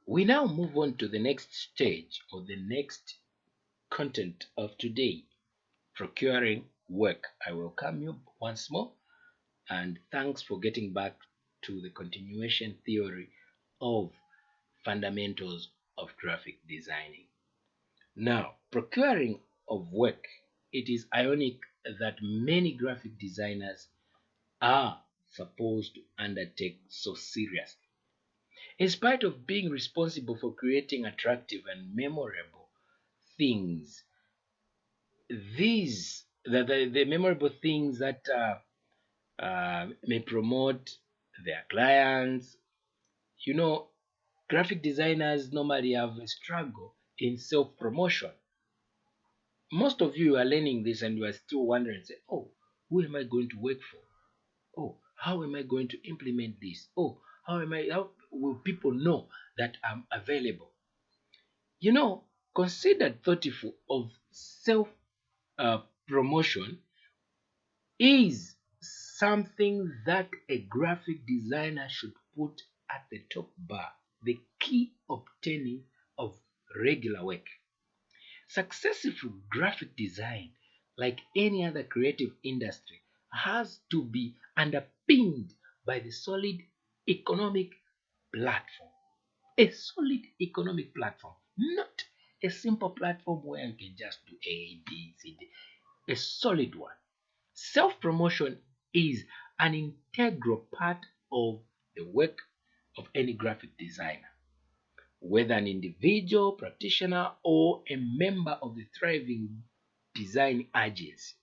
We now move on to the next stage or the next content of today, procuring work. I welcome you once more and thanks for getting back to the continuation theory of fundamentals of graphic designing. Now, procuring of work, it is ironic that many graphic designers are supposed to undertake so seriously. In spite of being responsible for creating attractive and memorable things, the memorable things that may promote their clients, you know, graphic designers normally have a struggle in self promotion. Most of you are learning this and you are still wondering, say, oh, who am I going to work for? Oh, how am I going to implement this? Oh, how will people know that I'm available? Consider thoughtful of self promotion is something that a graphic designer should put at the top bar, the key obtaining of regular work. Successful graphic design, like any other creative industry, has to be underpinned by the solid economic platform. A solid economic platform, not a simple platform where you can just do A, B, C, D. A solid one. Self promotion is an integral part of the work of any graphic designer, whether an individual practitioner or a member of the thriving design agency.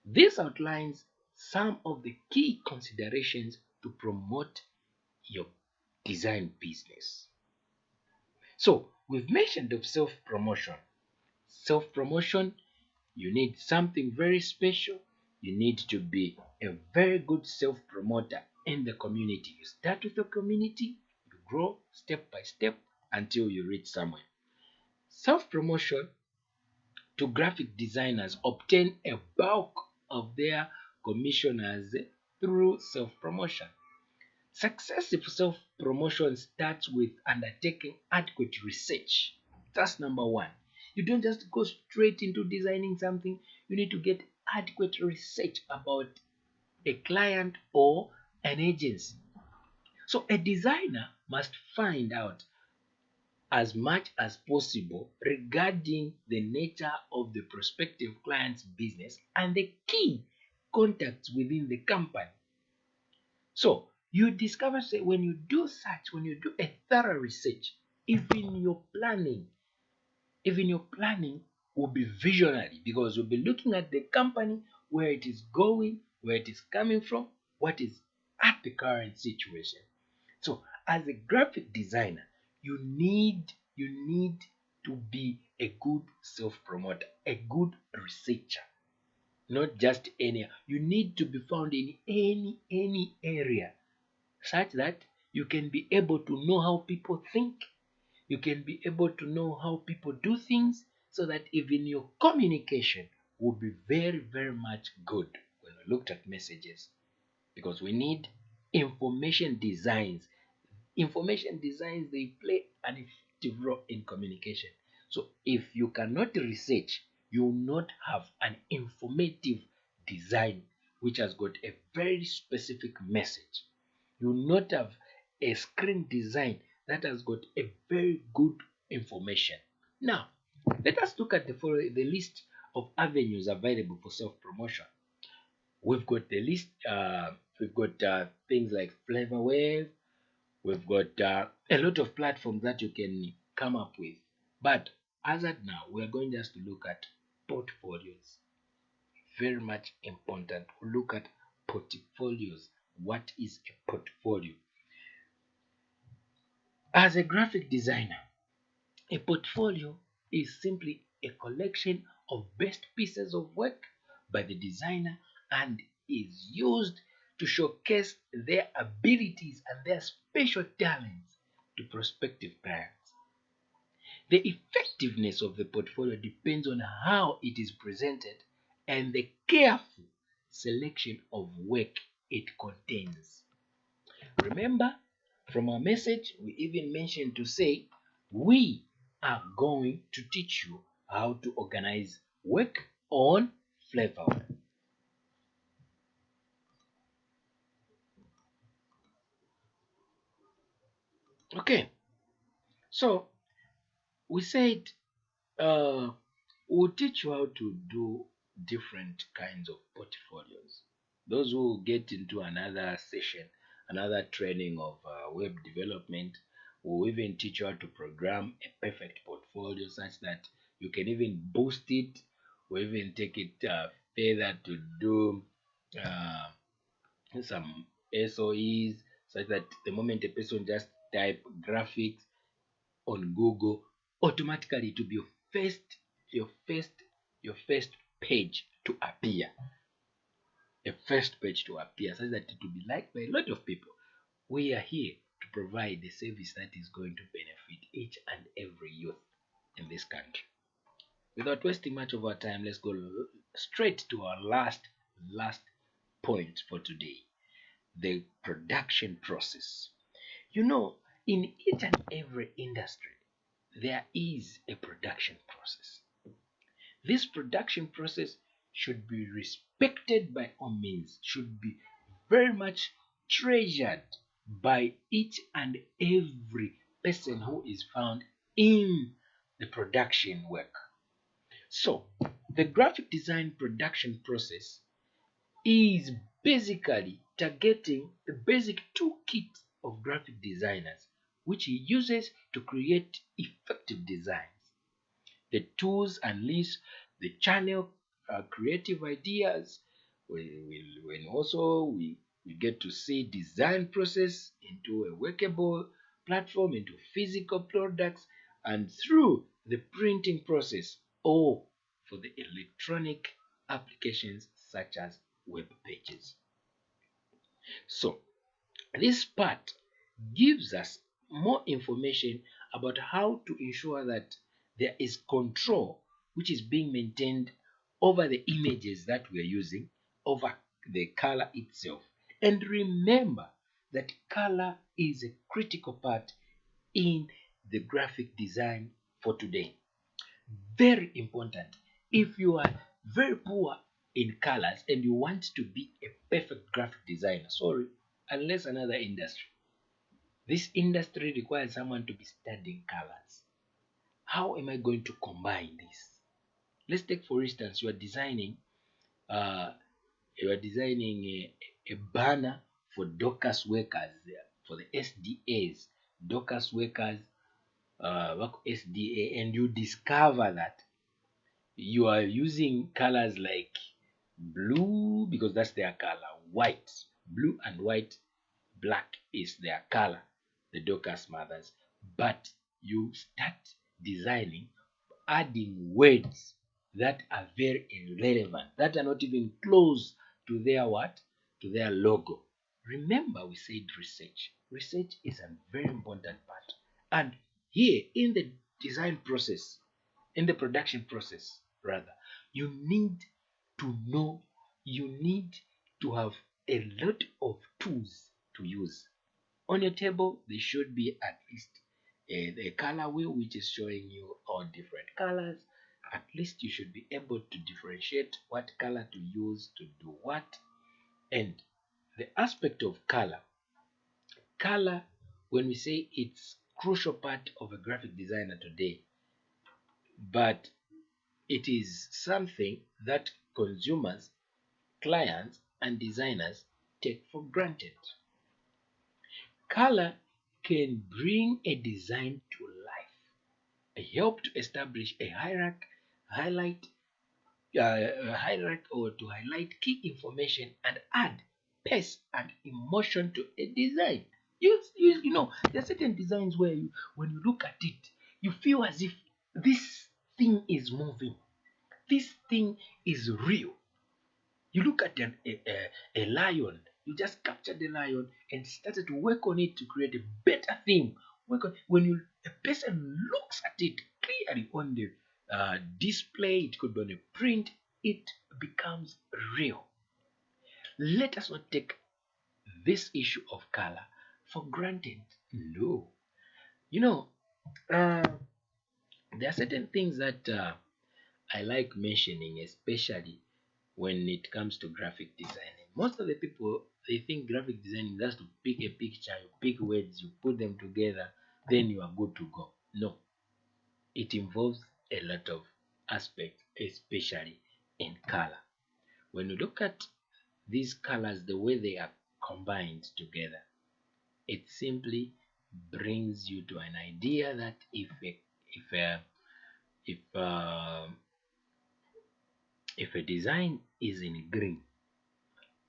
This outlines some of the key considerations to promote your design business. So, we've mentioned of self promotion. Self promotion, you need something very special. You need to be a very good self promoter in the community. You start with the community, you grow step by step until you reach somewhere. Self promotion to graphic designers obtain a bulk of their commissioners through self promotion. Successive self promotion starts with undertaking adequate research. That's number one. You don't just go straight into designing something, you need to get adequate research about a client or an agency. So, a designer must find out as much as possible regarding the nature of the prospective client's business and the key contacts within the company. So you discover, say, when you do such, when you do a thorough research, even your planning, even your planning will be visionary because you'll be looking at the company, where it is going, where it is coming from, what is at the current situation. So as a graphic designer, you need to be a good self-promoter, a good researcher, not just any. You need to be found in any area such that you can be able to know how people think, you can be able to know how people do things, so that even your communication will be very, very much good when we looked at messages. Because we need information designs. Information designs, they play an effective role in communication. So if you cannot research, you will not have an informative design which has got a very specific message. You will not have a screen design that has got a very good information. Now, let us look at the list of avenues available for self promotion. We've got the list. We've got things like Flavorwave. We've got a lot of platforms that you can come up with. But as at now, we're going just to look at portfolios. Very much important. Look at portfolios. What is a portfolio? As a graphic designer, a portfolio is simply a collection of best pieces of work by the designer and is used to showcase their abilities and their special talents to prospective clients. The effectiveness of the portfolio depends on how it is presented and the careful selection of work it contains. Remember, From our message, we even mentioned to say, we are going to teach you how to organize work on Flavor. Okay, so we said uh, we'll teach you how to do different kinds of portfolios. Those who get into another session, another training of web development, will even teach you how to program a perfect portfolio such that you can even boost it or even take it further to do uh, some SOEs, such that the moment a person just type graphics on Google, automatically it will be your first, your first page to appear, a first page to appear, such that it will be liked by a lot of people. We are here to provide a service that is going to benefit each and every youth in this country. Without wasting much of our time, let's go straight to our last point for today: the production process. You know, in each and every industry, there is a production process. This production process should be respected by all means, should be very much treasured by each and every person who is found in the production work. So, the graphic design production process is basically targeting the basic toolkit of graphic designers, which he uses to create effective designs. The tools unleash the channel creative ideas. When also we get to see design process into a workable platform, into physical products, and through the printing process, or for the electronic applications such as web pages. So this part gives us more information about how to ensure that there is control which is being maintained over the images that we are using, over the color itself. And remember that color is a critical part in the graphic design for today. Very important. If you are very poor in colors and you want to be a perfect graphic designer, sorry, unless another industry. This industry requires someone to be studying colors. How am I going to combine this? Let's take, for instance, uh, you are designing a banner for Docas workers, for the SDAs, Docas workers, work SDA, and you discover that you are using colors like blue because that's their color, white, blue and white, black is their color, the Dorcas mothers. But you start designing, adding words that are very irrelevant, that are not even close to their what? To their logo. Remember, we said research. Research is a very important part. And here in the design process, in the production process, rather, you need to know, you need to have a lot of tools to use. On your table, there should be at least a color wheel which is showing you all different colors. At least you should be able to differentiate what color to use to do what. And the aspect of color, when we say it's crucial part of a graphic designer today, but it is something that consumers, clients, and designers take for granted. Color can bring a design to life, help to establish a highlight, or to highlight key information and add pace and emotion to a design. You know, there are certain designs where when you look at it, you feel as if this thing is moving, this thing is real. You look at a lion, you just captured the lion and started to work on it to create a better thing. When a person looks at it clearly on the display, it could be on a print, it becomes real. Let us not take this issue of color for granted. No. You know, uh, there are certain things that I like mentioning, especially when it comes to graphic designing. Most of the people, they think graphic designing is just to pick a picture, you pick words, you put them together, then you are good to go. No, it involves a lot of aspects, especially in color. When you look at these colors, the way they are combined together, it simply brings you to an idea that if a, if if a design is in green,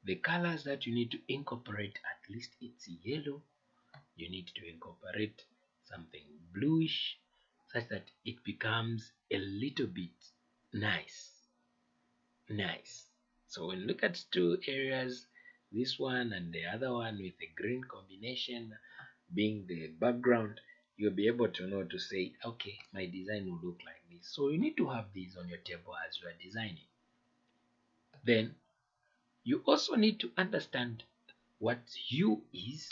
the colors that you need to incorporate, at least it's yellow, you need to incorporate something bluish such that it becomes a little bit nice. Nice. So when you look at two areas, this one and the other one with a green combination being the background, you'll be able to know to say, okay, my design will look like this. So you need to have these on your table as you are designing. Then you also need to understand what hue is,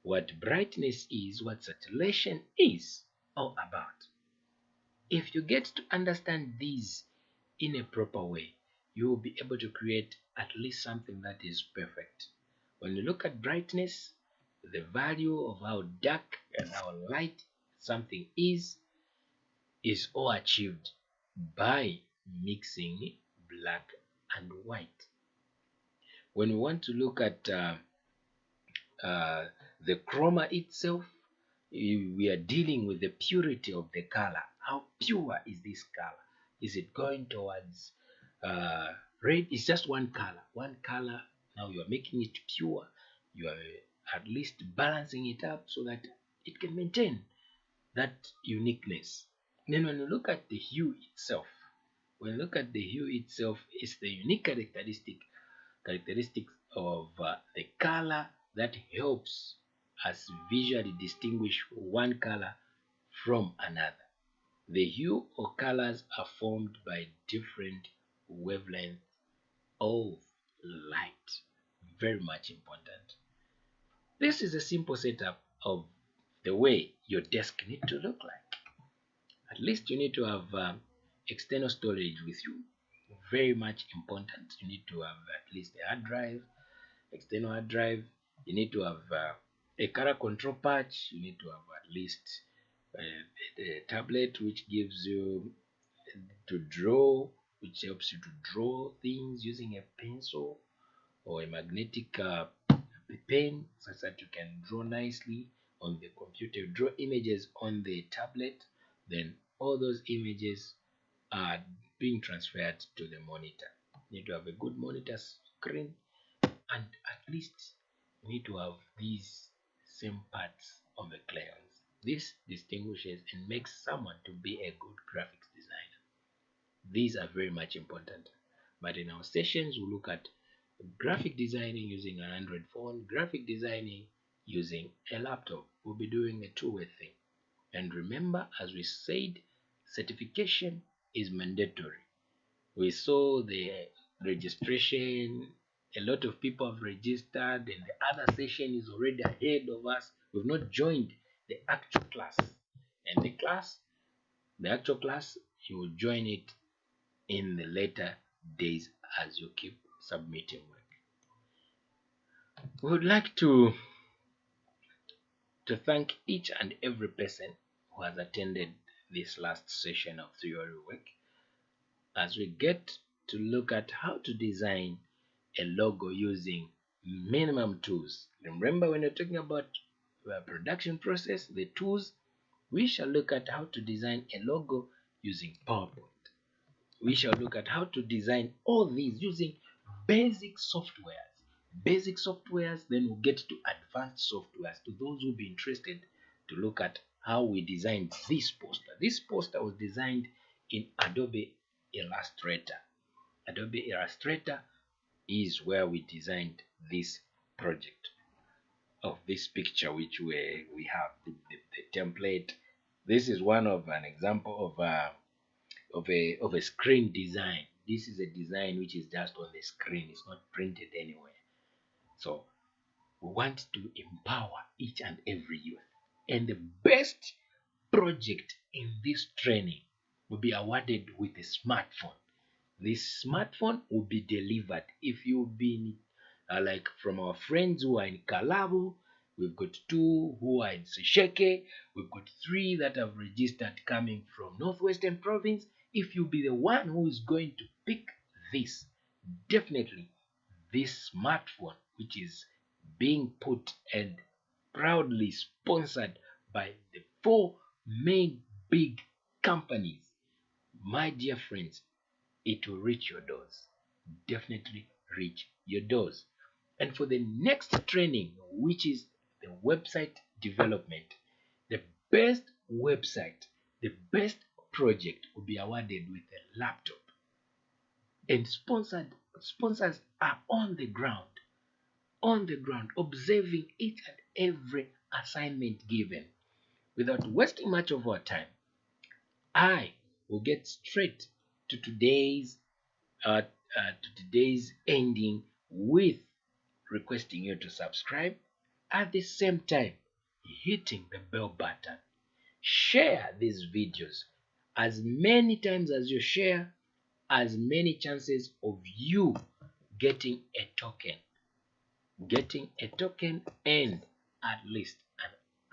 what brightness is, what saturation is all about. If you get to understand these in a proper way, you will be able to create at least something that is perfect. When you look at brightness, the value of how dark and how light something is all achieved by mixing black and white. When we want to look at uh, the chroma itself, we are dealing with the purity of the color. How pure is this color? Is it going towards red? It's just one color. One color. Now you are making it pure. You are at least balancing it up so that it can maintain that uniqueness. Then when you look at the hue itself, when you look at the hue itself, it's the unique characteristics of the color that helps us visually distinguish one color from another. The hue or colors are formed by different wavelengths of light. Very much important. This is a simple setup of the way your desk need to look like. At least you need to have external storage with you. Very much important. You need to have at least a hard drive, external hard drive. You need to have a color control patch. You need to have at least a tablet which gives you to draw, which helps you to draw things using a pencil or a magnetic pen, such that you can draw nicely on the computer. You draw images on the tablet, then all those images are being transferred to the monitor. You need to have a good monitor screen, and at least you need to have these same parts of the crayons. This distinguishes and makes someone to be a good graphics designer. These are very much important. But in our sessions, we look at graphic designing using an Android phone, graphic designing using a laptop. We'll be doing a two-way thing. And remember, as we said, certification is mandatory. We saw the registration, a lot of people have registered, and the other session is already ahead of us. We've not joined the actual class. And the actual class, you will join it in the later days as you keep submitting work. We would like to thank each and every person who has attended this last session of theory work as we get to look at how to design a logo using minimum tools. Remember, when you're talking about the production process, the tools, we shall look at how to design a logo using PowerPoint. We shall look at how to design all these using basic softwares. Basic softwares, then we'll get to advanced softwares to those who be interested to look at how we designed this poster. This poster was designed in Adobe Illustrator. Adobe Illustrator is where we designed this project of this picture which we have the template. This is one of an example of a screen design. This is a design which is just on the screen. It's not printed anywhere. So We want to empower each and every youth. And the best project in this training will be awarded with a smartphone. This smartphone will be delivered if you've been like from our friends who are in Kalabu. We've got 2 who are in Sesheke. We've got 3 that have registered coming from Northwestern Province. If you be the one who is going to pick this, definitely this smartphone, which is being put and proudly sponsored by the 4 main big companies, my dear friends, it will reach your doors. Definitely reach your doors. And for the next training, which is the website development, the best website, the best project will be awarded with a laptop. And sponsors are on the ground, observing each and every assignment given. Without wasting much of our time, I will get straight to today's ending with requesting you to subscribe, at the same time hitting the bell button. Share these videos. As many times as you share, as many chances of you getting a token and at least an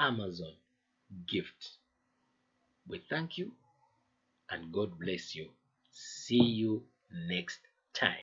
Amazon gift. We thank you and God bless you. See you next time.